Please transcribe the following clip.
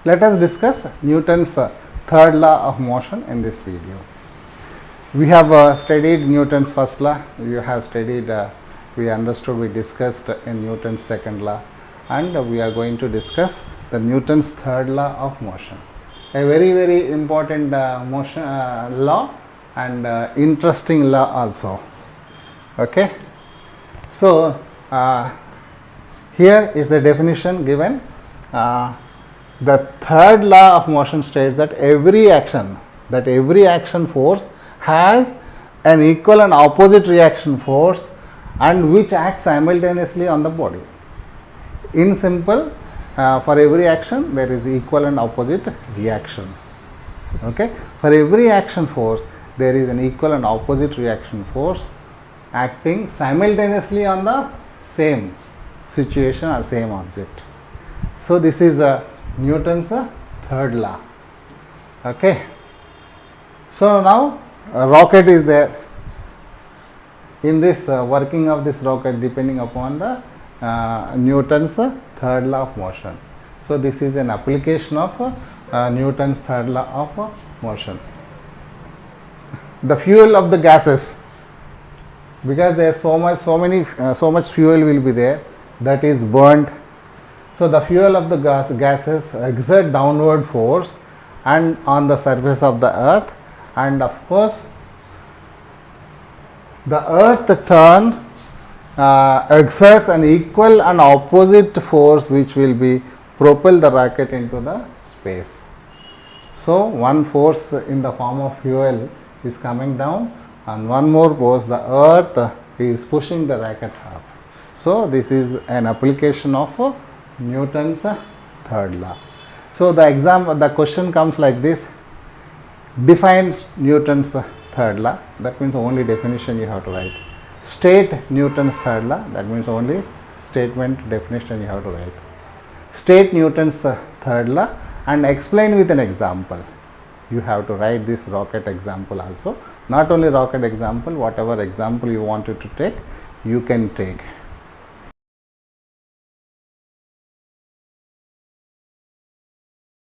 let us discuss Newton's third law of motion in this video. We have studied Newton's first law, you have studied, we understood, we discussed in Newton's second law, and we are going to discuss the Newton's third law of motion. A very important motion law and interesting law also. Okay. So, here is the definition given. The third law of motion states that every action force has an equal and opposite reaction force and which acts simultaneously on the body. In simple, for every action there is equal and opposite reaction. Okay. For every action force there is an equal and opposite reaction force acting simultaneously on the same situation or same object. So, this is Newton's third law. Okay. So, now a rocket is there. In this working of this rocket depending upon the Newton's third law of motion. So, this is an application of Newton's third law of motion. The fuel of the gases, because there is so much fuel will be there, that is burnt. So, the fuel of the gases exert downward force and on the surface of the earth, and of course the earth turn exerts an equal and opposite force which will be propel the rocket into the space. So, one force in the form of fuel is coming down and one more force, the earth is pushing the rocket up. So, this is an application of Newton's third law. So, the question comes like this: define Newton's third law, that means only definition you have to write. State Newton's third law, that means only statement definition you have to write. State Newton's third law and explain with an example. You have to write this rocket example also. Not only rocket example, whatever example you wanted to take, you can take.